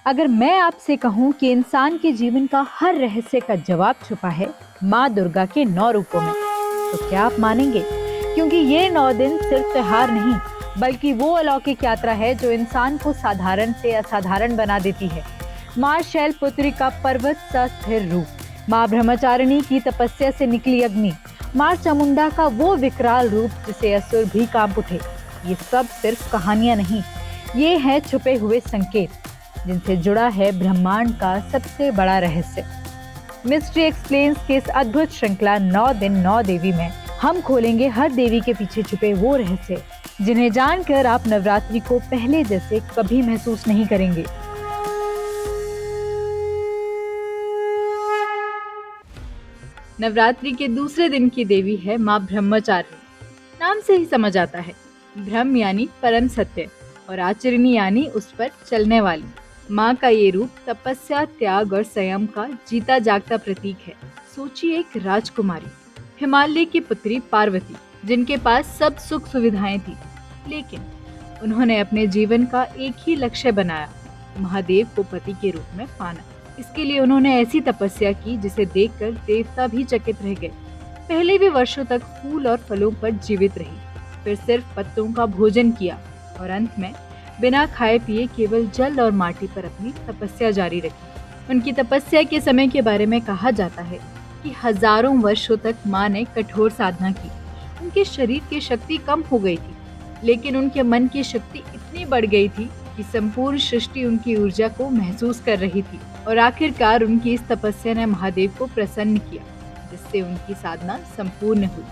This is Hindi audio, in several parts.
अगर मैं आपसे कहूँ कि इंसान के जीवन का हर रहस्य का जवाब छुपा है माँ दुर्गा के 9 रूपों में, तो क्या आप मानेंगे? क्योंकि ये 9 दिन सिर्फ त्योहार नहीं, बल्कि वो अलौकिक यात्रा है जो इंसान को साधारण से असाधारण बना देती है। माँ शैलपुत्री का पर्वत सा स्थिर रूप, माँ ब्रह्मचारिणी की तपस्या से निकली अग्नि, माँ चामुंडा का वो विकराल रूप जिसे असुर भी कांप उठे। ये सब सिर्फ कहानियां नहीं, ये है छुपे हुए संकेत जिनसे जुड़ा है ब्रह्मांड का सबसे बड़ा रहस्य। मिस्ट्री एक्सप्लेन्स के इस अद्भुत श्रृंखला 9 दिन 9 देवी में हम खोलेंगे हर देवी के पीछे छुपे वो रहस्य जिन्हें जानकर आप नवरात्रि को पहले जैसे कभी महसूस नहीं करेंगे। नवरात्रि के दूसरे दिन की देवी है माँ ब्रह्मचारिणी। नाम से ही समझ आता है, ब्रह्म यानी परम सत्य और आचरणी यानी उस पर चलने वाली। माँ का ये रूप तपस्या, त्याग और संयम का जीता जागता प्रतीक है। सोचिए, एक राजकुमारी, हिमालय की पुत्री पार्वती, जिनके पास सब सुख सुविधाएं थी, लेकिन उन्होंने अपने जीवन का एक ही लक्ष्य बनाया, महादेव को पति के रूप में पाना। इसके लिए उन्होंने ऐसी तपस्या की जिसे देखकर देवता भी चकित रह गए। पहले भी वर्षों तक फूल और फलों पर जीवित रही, फिर सिर्फ पत्तों का भोजन किया और अंत में बिना खाए पिए केवल जल और माटी पर अपनी तपस्या जारी रखी। उनकी तपस्या के समय के बारे में कहा जाता है कि हजारों वर्षों तक माँ ने कठोर साधना की। उनके शरीर की शक्ति कम हो गई थी, लेकिन उनके मन की शक्ति इतनी बढ़ गई थी कि संपूर्ण सृष्टि उनकी ऊर्जा को महसूस कर रही थी। और आखिरकार उनकी इस तपस्या ने महादेव को प्रसन्न किया, जिससे उनकी साधना संपूर्ण हुई।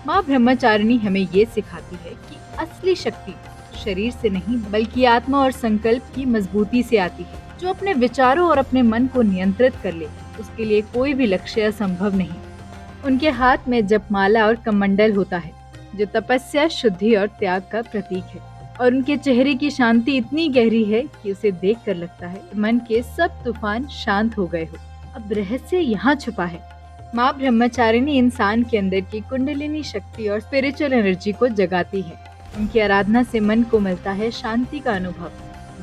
माँ ब्रह्मचारिणी हमें ये सिखाती है कि असली शक्ति शरीर से नहीं, बल्कि आत्मा और संकल्प की मजबूती से आती है। जो अपने विचारों और अपने मन को नियंत्रित कर ले, उसके लिए कोई भी लक्ष्य असंभव नहीं। उनके हाथ में जपमाला और कमंडल होता है, जो तपस्या, शुद्धि और त्याग का प्रतीक है। और उनके चेहरे की शांति इतनी गहरी है कि उसे देखकर लगता है मन के सब तूफान शांत हो गए हो। अब रहस्य यहाँ छुपा है। माँ ब्रह्मचारिणी इंसान के अंदर की कुंडलिनी शक्ति और स्पिरिचुअल एनर्जी को जगाती है। उनकी आराधना से मन को मिलता है शांति का अनुभव,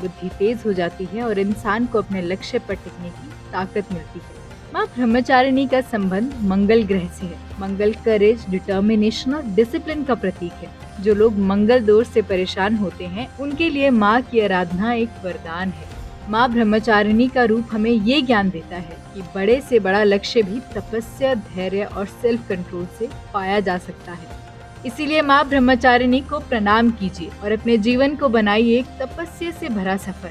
बुद्धि तेज हो जाती है और इंसान को अपने लक्ष्य पर टिकने की ताकत मिलती है। माँ ब्रह्मचारिणी का संबंध मंगल ग्रह से है। मंगल करेज, डिटर्मिनेशन और डिसिप्लिन का प्रतीक है। जो लोग मंगल दोष से परेशान होते हैं, उनके लिए माँ की आराधना एक वरदान है। माँ ब्रह्मचारिणी का रूप हमें ये ज्ञान देता है कि बड़े से बड़ा लक्ष्य भी तपस्या, धैर्य और सेल्फ कंट्रोल से पाया जा सकता है। इसीलिए माँ ब्रह्मचारिणी को प्रणाम कीजिए और अपने जीवन को बनाइए एक तपस्या से भरा सफर,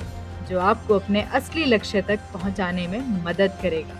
जो आपको अपने असली लक्ष्य तक पहुँचाने में मदद करेगा।